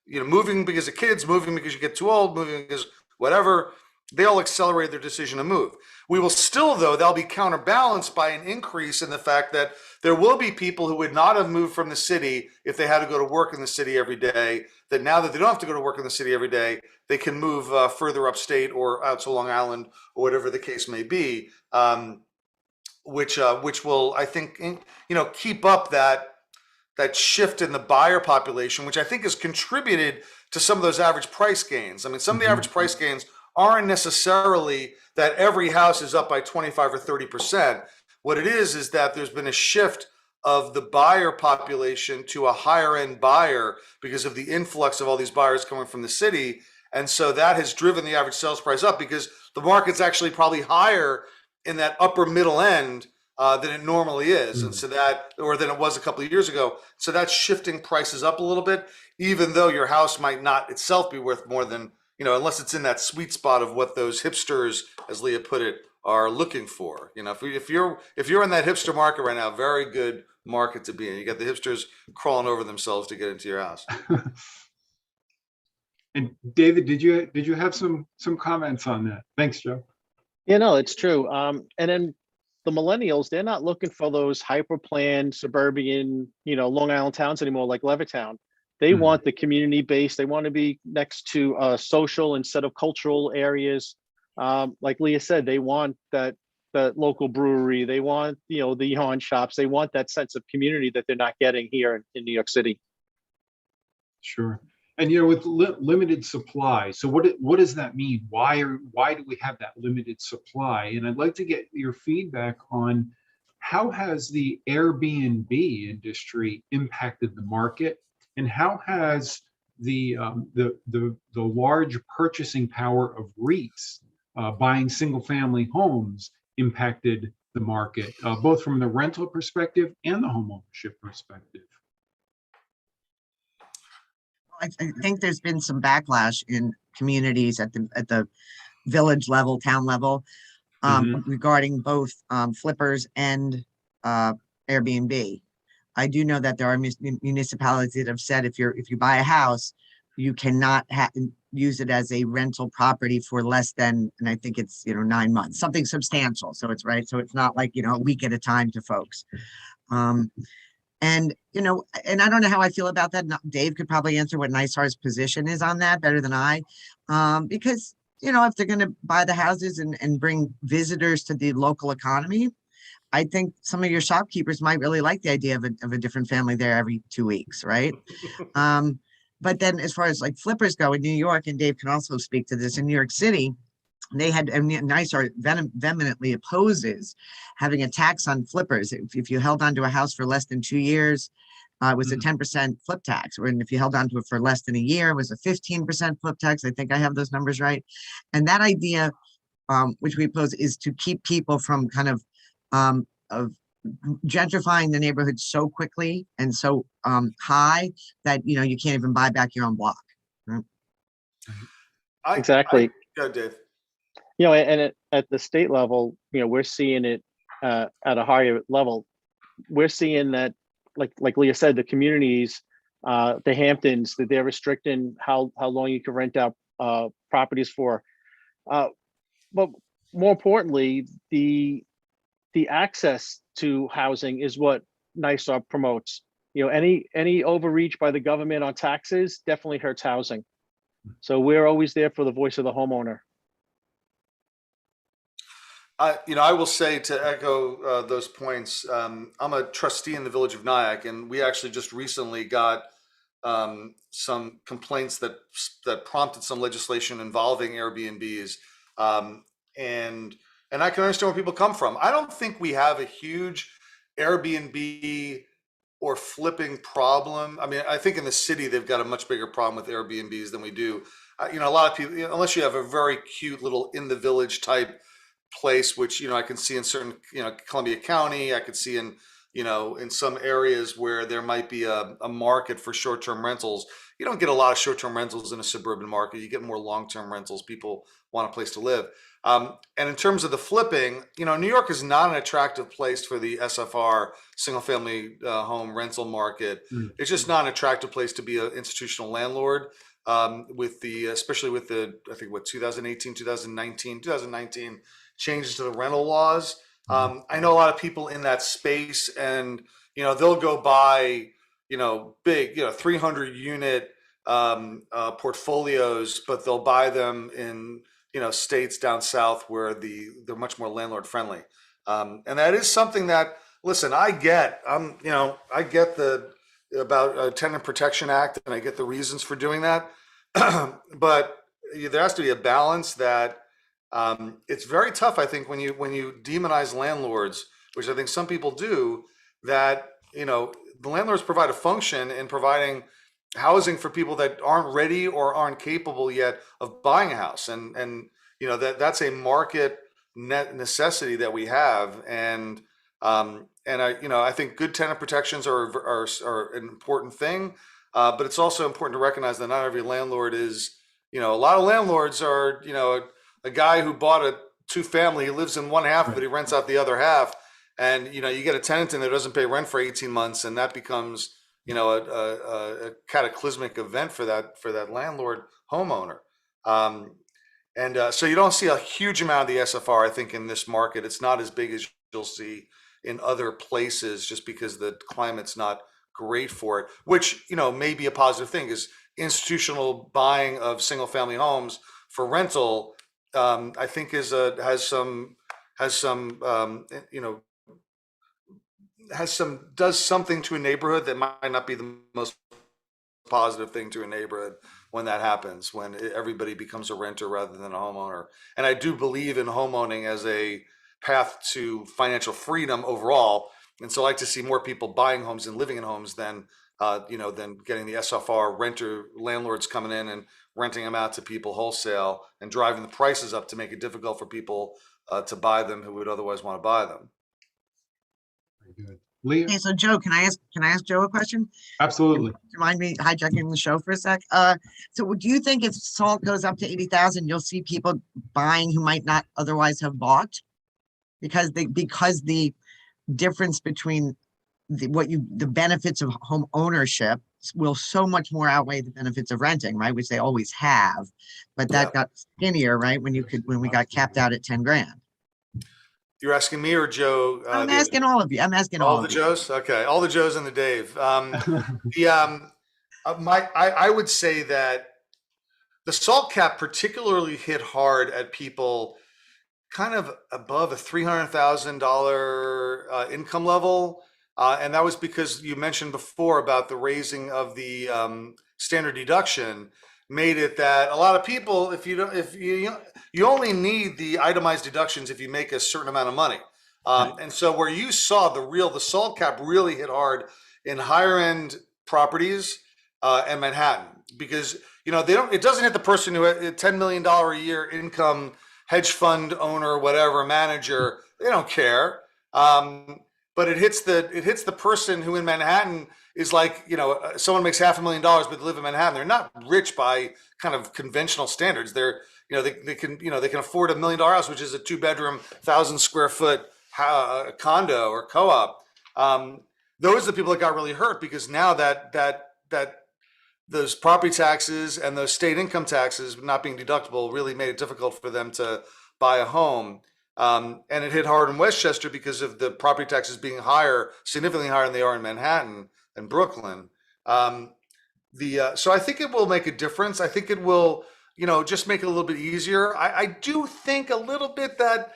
moving because of kids, moving because you get too old, moving because whatever, they all accelerate their decision to move. We will still, though, they'll be counterbalanced by an increase in the fact that there will be people who would not have moved from the city if they had to go to work in the city every day, that now that they don't have to go to work in the city every day, they can move further upstate or out to Long Island or whatever the case may be, which will, I think, keep up that shift in the buyer population, which I think has contributed to some of those average price gains. I mean, some of the average price gains aren't necessarily that every house is up by 25 or 30%. What it is that there's been a shift of the buyer population to a higher end buyer because of the influx of all these buyers coming from the city. And so that has driven the average sales price up because the market's actually probably higher in that upper middle end than it normally is. And so that, or than it was a couple of years ago. So that's shifting prices up a little bit, even though your house might not itself be worth more than, unless it's in that sweet spot of what those hipsters, as Leah put it, are looking for. If you're in that hipster market right now, very good market to be in. You got the hipsters crawling over themselves to get into your house. And David, did you have some comments on that? Thanks, Joe. Yeah, no, it's true. And then the millennials, they're not looking for those hyper planned suburban, Long Island towns anymore, like Levittown. They want the community base. They want to be next to social instead of cultural areas. Like Leah said, they want that local brewery. They want, the yarn shops. They want that sense of community that they're not getting here in New York City. Sure. And with limited supply, so what does that mean? Why do we have that limited supply? And I'd like to get your feedback on how has the Airbnb industry impacted the market, and how has the large purchasing power of REITs buying single family homes impacted the market, both from the rental perspective and the homeownership perspective? I think there's been some backlash in communities at the village level, town level, regarding both flippers and Airbnb. I do know that there are municipalities that have said if you buy a house, you cannot use it as a rental property for less than, and I think it's 9 months, something substantial. So it's right. So it's not like a week at a time to folks. And I don't know how I feel about that. Dave could probably answer what NYSAR's position is on that better than I, because if they're going to buy the houses and bring visitors to the local economy, I think some of your shopkeepers might really like the idea of a different family there every 2 weeks, right? But then as far as like flippers go in New York, and Dave can also speak to this, in New York City, they had, and NYSAR vehemently opposes having a tax on flippers. If you held onto a house for less than 2 years, it was a 10% flip tax. And if you held onto it for less than a year, it was a 15% flip tax. I think I have those numbers right. And that idea, which we oppose, is to keep people from kind of gentrifying the neighborhood so quickly and so high that you can't even buy back your own block. Right? Exactly. Go, Dave. And at the state level, we're seeing it at a higher level. We're seeing that, like Leah said, the communities, the Hamptons, that they're restricting how long you can rent out properties for. But more importantly, the access to housing is what NYSAR promotes. Any overreach by the government on taxes definitely hurts housing. So we're always there for the voice of the homeowner. I will say, to echo those points, I'm a trustee in the Village of Nyack, and we actually just recently got some complaints that prompted some legislation involving Airbnbs, and I can understand where people come from. I don't think we have a huge Airbnb or flipping problem. I mean, I think in the city they've got a much bigger problem with Airbnbs than we do. A lot of people, unless you have a very cute little in the village type place, which I can see in certain Columbia County, I could see in in some areas where there might be a market for short-term rentals. You don't get a lot of short-term rentals in a suburban market. You get more long-term rentals. People want a place to live. And in terms of the flipping, New York is not an attractive place for the SFR, single-family home rental market. It's just not an attractive place to be an institutional landlord. Especially with the, I think 2019 changes to the rental laws. I know a lot of people in that space, and they'll go buy big 300 unit portfolios, but they'll buy them in states down south where they're much more landlord friendly, and that is something that, listen, I get the about Tenant Protection Act, and I get the reasons for doing that, but there has to be a balance that. It's very tough, I think, when you demonize landlords, which I think some people do, that the landlords provide a function in providing housing for people that aren't ready or aren't capable yet of buying a house. And that's a market necessity that we have. And I think good tenant protections are an important thing, but it's also important to recognize that not every landlord is, a lot of landlords are, a guy who bought a two-family, he lives in one half of it, he rents out the other half, and you get a tenant in there who doesn't pay rent for 18 months, and that becomes a cataclysmic event for that landlord homeowner. So you don't see a huge amount of the SFR, I think, in this market. It's not as big as you'll see in other places, just because the climate's not great for it, which may be a positive thing, is institutional buying of single family homes for rental. I think does something to a neighborhood that might not be the most positive thing to a neighborhood when that happens, when everybody becomes a renter rather than a homeowner. And I do believe in homeowning as a path to financial freedom overall. And so I like to see more people buying homes and living in homes than getting the SFR renter landlords coming in and renting them out to people wholesale and driving the prices up to make it difficult for people to buy them who would otherwise want to buy them. Very good. Leah? Okay, so Joe, can I ask Joe a question? Absolutely. Do you mind me hijacking the show for a sec? So do you think if salt goes up to 80,000, you'll see people buying who might not otherwise have bought? Because the difference between the benefits of home ownership will so much more outweigh the benefits of renting, right? Which they always have, but that got skinnier, right? When we got capped out at 10 grand. You're asking me or Joe? I'm asking all of you. I'm asking all the Joes. Okay, all the Joes and the Dave. I would say that the salt cap particularly hit hard at people kind of above a $300,000 income level, and that was because you mentioned before about the raising of the standard deduction made it that a lot of people, if you only need the itemized deductions if you make a certain amount of money. And so where you saw the salt cap really hit hard in higher end properties and Manhattan, because it doesn't hit the person who had $10 million a year income, hedge fund owner, whatever, manager. They don't care. But it hits the person who in Manhattan is like, someone makes $500,000 but they live in Manhattan. They're not rich by kind of conventional standards. They're, they can afford $1 million house, which is a 2-bedroom, 1,000 square foot condo or co-op. Those are the people that got really hurt, because now that those property taxes and those state income taxes not being deductible really made it difficult for them to buy a home. And it hit hard in Westchester because of the property taxes being significantly higher than they are in Manhattan and Brooklyn. So I think it will make a difference. I think it will, just make it a little bit easier. I do think a little bit that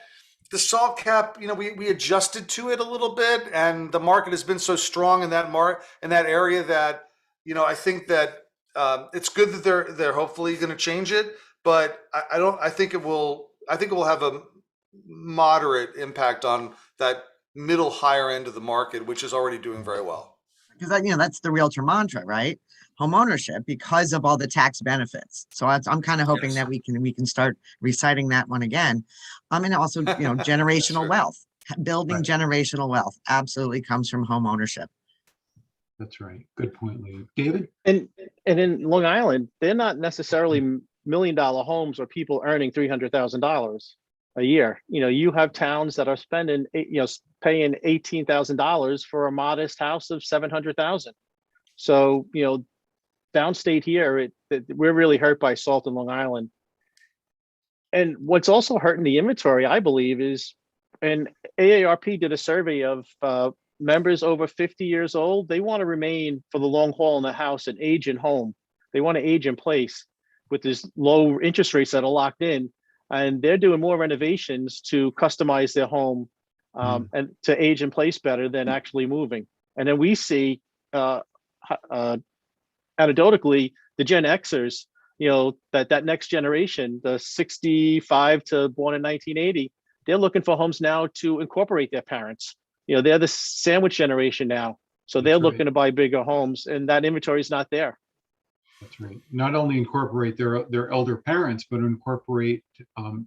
the salt cap, we adjusted to it a little bit, and the market has been so strong in that area that, I think that it's good that they're hopefully going to change it, but I think it will have a moderate impact on that middle higher end of the market, which is already doing very well. Because that's the realtor mantra, right? Home ownership, because of all the tax benefits. So I'm kind of hoping that we can start reciting that one again. And also, generational wealth, building generational wealth absolutely comes from home ownership. That's right. Good point, Leah. David? And in Long Island, they're not necessarily $1 million homes or people earning $300,000 a year. You have towns that are spending, paying $18,000 for a modest house of $700,000. So, downstate here, we're really hurt by salt in Long Island. And what's also hurting the inventory, I believe, is, and AARP did a survey of members over 50 years old. They want to remain for the long haul in the house and age in home. They want to age in place with this low interest rates that are locked in. And they're doing more renovations to customize their home and to age in place better than actually moving. And then we see, anecdotally, the Gen Xers, that next generation, the 65 to born in 1980, they're looking for homes now to incorporate their parents. They're the sandwich generation now. So they're looking to buy bigger homes, and that inventory is not there. That's right. Not only incorporate their elder parents, but incorporate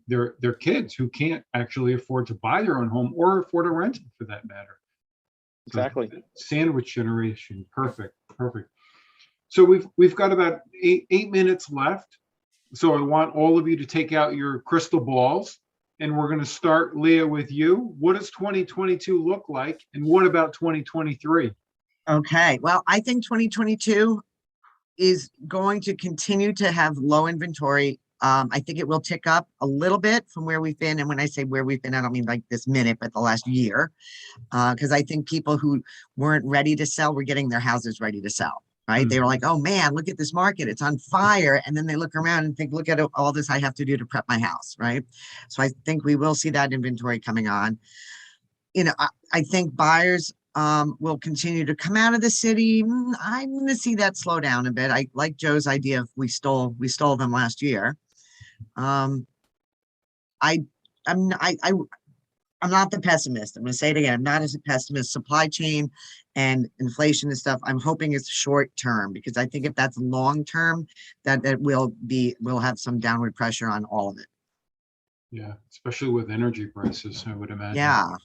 their kids who can't actually afford to buy their own home or afford a rental for that matter. So Exactly. sandwich generation. Perfect. Perfect. So we've got about eight minutes left. So I want all of you to take out your crystal balls, and we're going to start, Leah, with you. What does 2022 look like, and what about 2023? Okay, well, I think 2022 is going to continue to have low inventory. I think it will tick up a little bit from where we've been. And when I say where we've been, I don't mean like this minute, but the last year. Because I think people who weren't ready to sell were getting their houses ready to sell, right? They were like, oh man, look at this market, it's on fire. And then they look around and think, look at all this I have to do to prep my house, right? So I think we will see that inventory coming on. I think buyers will continue to come out of the city. I'm going to see that slow down a bit. I like Joe's idea of we stole them last year. I'm not the pessimist. I'm going to say it again. I'm not as a pessimist. Supply chain and inflation and stuff, I'm hoping it's short term, because I think if that's long term, that will have some downward pressure on all of it. Yeah, especially with energy prices, I would imagine. Yeah.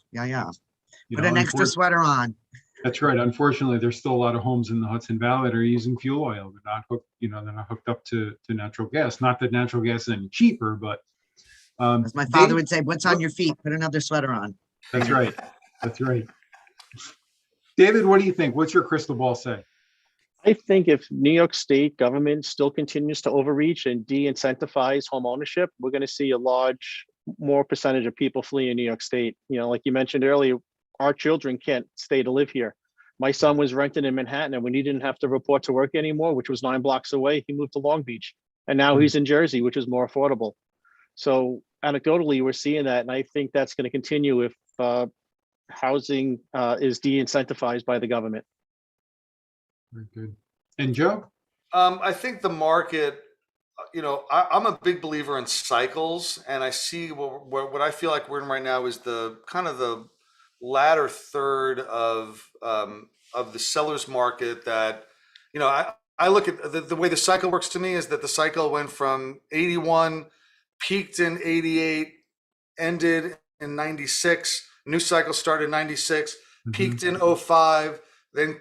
You Put know, an extra sweater on. That's right. Unfortunately, there's still a lot of homes in the Hudson Valley that are using fuel oil. They're not hooked, they're not hooked up to natural gas. Not that natural gas is any cheaper, but As my father would say, what's on your feet? Put another sweater on. That's right. That's right. David, what do you think? What's your crystal ball say? I think if New York State government still continues to overreach and de-incentivize home ownership, we're going to see more percentage of people fleeing New York State. Like you mentioned earlier, our children can't stay to live here. My son was renting in Manhattan, and when he didn't have to report to work anymore, which was 9 blocks away, he moved to Long Beach. And now he's in Jersey, which is more affordable. So anecdotally, we're seeing that. And I think that's going to continue if housing is de-incentivized by the government. Very good. And Joe? I think the market, I'm a big believer in cycles, and I see what I feel like we're in right now is the kind of the latter third of the seller's market that, I look at the way the cycle works to me is that the cycle went from 81, peaked in 88, ended in 96, new cycle started in 96, peaked in 05, then,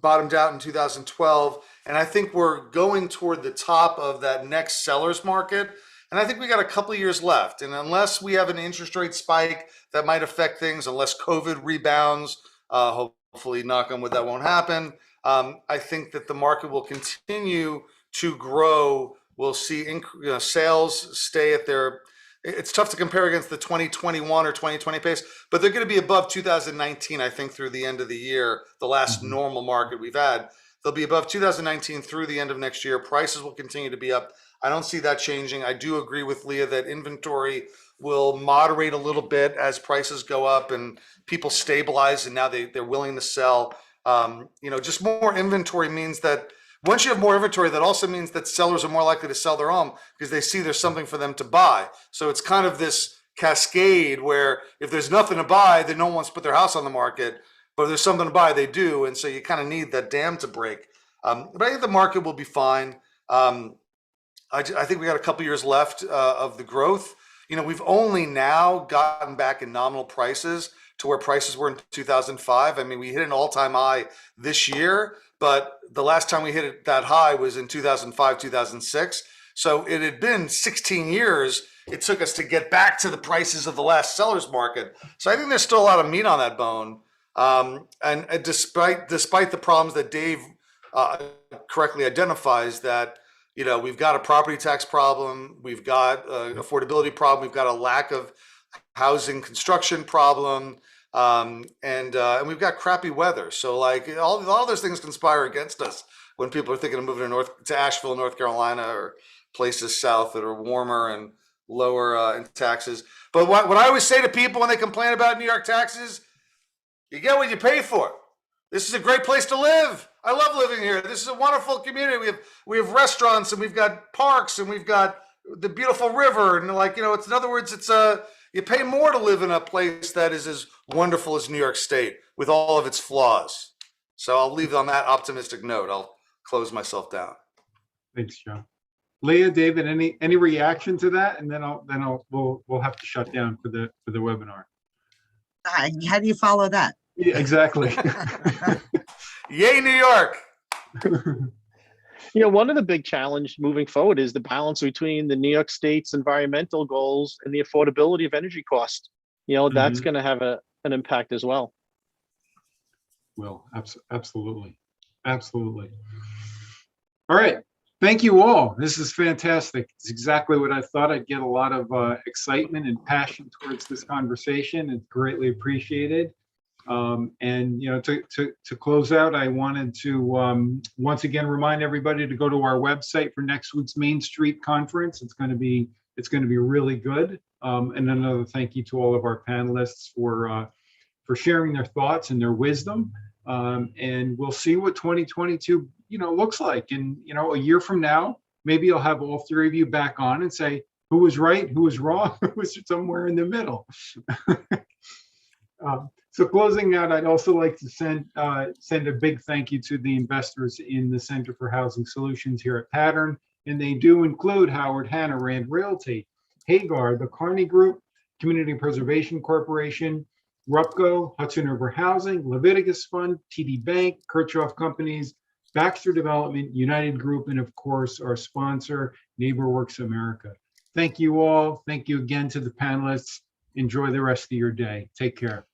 bottomed out in 2012. And I think we're going toward the top of that next seller's market. And I think we got a couple of years left. And unless we have an interest rate spike that might affect things, unless COVID rebounds, hopefully, knock on wood, that won't happen. I think that the market will continue to grow. We'll see sales stay at their, it's tough to compare against the 2021 or 2020 pace, but they're going to be above 2019, I think, through the end of the year, the last normal market we've had. They'll be above 2019 through the end of next year. Prices will continue to be up. I don't see that changing. I do agree with Leah that inventory will moderate a little bit as prices go up and people stabilize and now they're willing to sell. Just more inventory means that once you have more inventory, that also means that sellers are more likely to sell their home because they see there's something for them to buy. So it's kind of this cascade where if there's nothing to buy, then no one wants to put their house on the market. But if there's something to buy, they do. And so you kind of need that dam to break. But I think the market will be fine. I think we got a couple years left of the growth. We've only now gotten back in nominal prices to where prices were in 2005. I mean, we hit an all-time high this year, but the last time we hit it that high was in 2005, 2006. So it had been 16 years it took us to get back to the prices of the last seller's market. So I think there's still a lot of meat on that bone. And despite the problems that Dave correctly identifies, that we've got a property tax problem, we've got an affordability problem, we've got a lack of housing construction problem, and we've got crappy weather. So like all those things conspire against us when people are thinking of moving to Asheville, North Carolina, or places south that are warmer and lower in taxes. But what I always say to people when they complain about New York taxes, you get what you pay for. This is a great place to live. I love living here. This is a wonderful community. We have restaurants and we've got parks and we've got the beautiful river. And it's in other words, you pay more to live in a place that is as wonderful as New York State with all of its flaws. So I'll leave on that optimistic note. I'll close myself down. Thanks, Joe. Leah, David, any reaction to that? And then we'll have to shut down for the webinar. How do you follow that? Yeah, exactly. Yay, New York. One of the big challenge moving forward is the balance between the New York State's environmental goals and the affordability of energy costs. That's going to have an impact as well. Well, absolutely. Absolutely. All right. Thank you all. This is fantastic. It's exactly what I thought. I'd get a lot of excitement and passion towards this conversation. It's greatly appreciated. And to close out, I wanted to once again remind everybody to go to our website for next week's Main Street conference. It's going to be really good. And another thank you to all of our panelists for sharing their thoughts and their wisdom. And we'll see what 2022 looks like. And a year from now, maybe I'll have all three of you back on and say who was right, who was wrong, who was somewhere in the middle. So closing out, I'd also like to send a big thank you to the investors in the Center for Housing Solutions here at Pattern. And they do include Howard Hanna, Rand Realty, Hagar, the Carney Group, Community Preservation Corporation, Rupco, Hudson River Housing, Leviticus Fund, TD Bank, Kirchhoff Companies, Baxter Development, United Group, and of course, our sponsor, NeighborWorks America. Thank you all. Thank you again to the panelists. Enjoy the rest of your day. Take care.